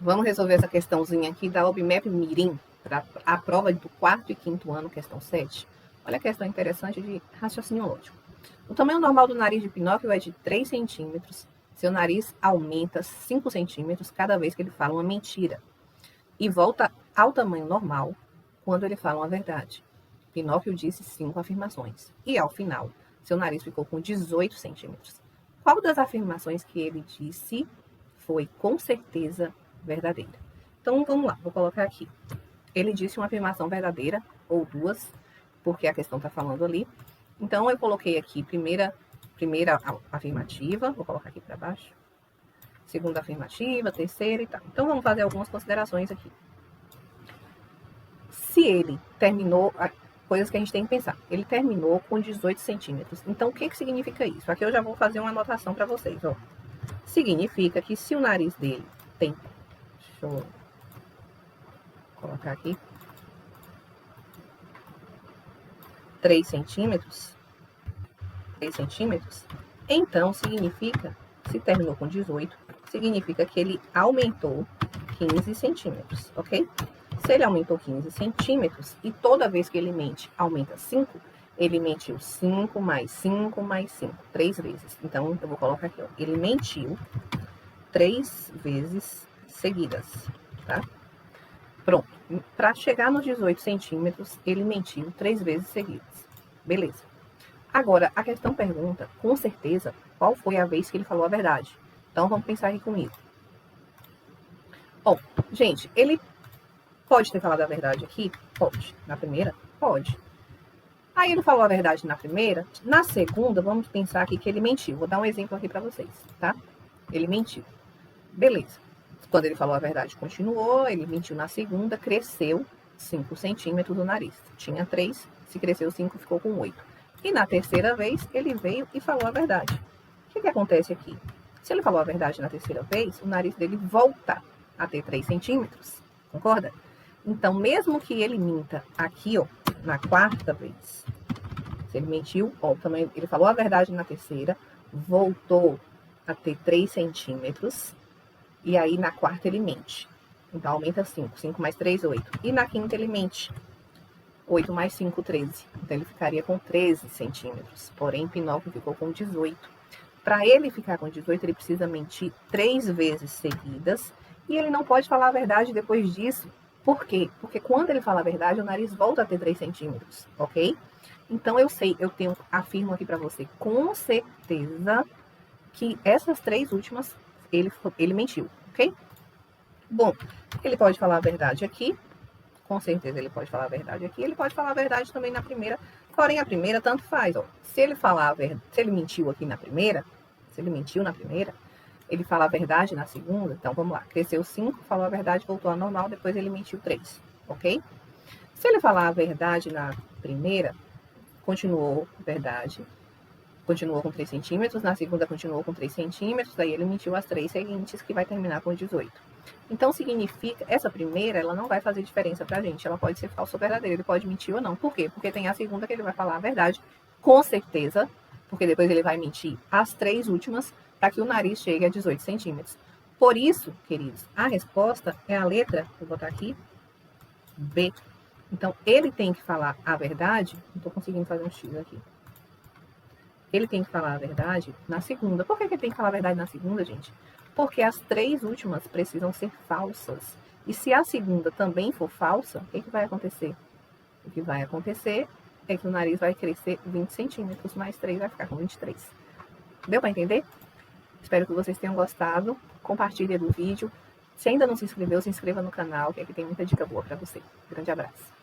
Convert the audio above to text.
Vamos resolver essa questãozinha aqui da OBMEP Mirim, para a prova do 4º e 5º ano, questão 7. Olha a questão interessante de raciocínio lógico. O tamanho normal do nariz de Pinóquio é de 3 centímetros. Seu nariz aumenta 5 centímetros cada vez que ele fala uma mentira. E volta ao tamanho normal quando ele fala uma verdade. Pinóquio disse 5 afirmações. E ao final, seu nariz ficou com 18 centímetros. Qual das afirmações que ele disse foi com certeza verdadeira? Então, vamos lá, vou colocar aqui. Ele disse uma afirmação verdadeira, ou duas, porque a questão está falando ali. Então, eu coloquei aqui primeira afirmativa, vou colocar aqui para baixo. Segunda afirmativa, terceira e tal. Então, vamos fazer algumas considerações aqui. Se ele terminou, coisas que a gente tem que pensar. Ele terminou com 18 centímetros. Então, o que significa isso? Aqui eu já vou fazer uma anotação para vocês, ó. Significa que se o nariz dele tem... Deixa eu colocar aqui. 3 centímetros. Então, significa, se terminou com 18, significa que ele aumentou 15 centímetros, ok? Se ele aumentou 15 centímetros e toda vez que ele mente aumenta 5, ele mentiu 5 mais 5 mais 5, 3 vezes. Então, eu vou colocar aqui, ó, ele mentiu 3 vezes seguidas, tá? Pronto. Para chegar nos 18 centímetros, ele mentiu 3 vezes seguidas. Beleza. Agora, a questão pergunta, com certeza, qual foi a vez que ele falou a verdade. Então, vamos pensar aqui comigo. Bom, gente, ele pode ter falado a verdade aqui? Pode. Na primeira? Pode. Aí ele falou a verdade na primeira. Na segunda, vamos pensar aqui que ele mentiu. Vou dar um exemplo aqui para vocês, tá? Ele mentiu. Beleza. Quando ele falou a verdade, continuou. Ele mentiu na segunda, cresceu 5 centímetros do nariz. Tinha 3, se cresceu 5, ficou com 8. E na terceira vez, ele veio e falou a verdade. O que acontece aqui? Se ele falou a verdade na terceira vez, o nariz dele volta a ter 3 centímetros. Concorda? Então, mesmo que ele minta aqui, ó, na quarta vez, se ele mentiu, ó, também, ele falou a verdade na terceira, voltou a ter 3 centímetros, e aí na quarta ele mente. Então, aumenta 5. 5 mais 3, 8. E na quinta ele mente. 8 mais 5, 13. Então, ele ficaria com 13 centímetros. Porém, Pinóquio ficou com 18. Para ele ficar com 18, ele precisa mentir 3 vezes seguidas. E ele não pode falar a verdade depois disso. Por quê? Porque quando ele fala a verdade, o nariz volta a ter 3 centímetros, ok? Então, afirmo aqui para você, com certeza, que essas 3 últimas, ele mentiu, ok? Bom, ele pode falar a verdade aqui. Com certeza ele pode falar a verdade aqui, ele pode falar a verdade também na primeira, porém a primeira tanto faz, ó. Se ele mentiu aqui na primeira, ele fala a verdade na segunda, então vamos lá, cresceu 5, falou a verdade, voltou ao normal, depois ele mentiu 3, ok? Se ele falar a verdade na primeira, continuou verdade, continuou com 3 centímetros, na segunda continuou com 3 centímetros, daí ele mentiu as 3 seguintes, que vai terminar com 18. Então, significa, essa primeira, ela não vai fazer diferença pra gente, ela pode ser falsa ou verdadeira, ele pode mentir ou não. Por quê? Porque tem a segunda que ele vai falar a verdade, com certeza, porque depois ele vai mentir as 3 últimas, para que o nariz chegue a 18 centímetros. Por isso, queridos, a resposta é a letra, vou botar aqui, B. Então, ele tem que falar a verdade, não tô conseguindo fazer um X aqui. Ele tem que falar a verdade na segunda. Por que ele tem que falar a verdade na segunda, gente? Porque as 3 últimas precisam ser falsas. E se a segunda também for falsa, o que vai acontecer? O que vai acontecer é que o nariz vai crescer 20 centímetros, mais 3 vai ficar com 23. Deu para entender? Espero que vocês tenham gostado. Compartilhe o vídeo. Se ainda não se inscreveu, se inscreva no canal, que aqui tem muita dica boa para você. Grande abraço.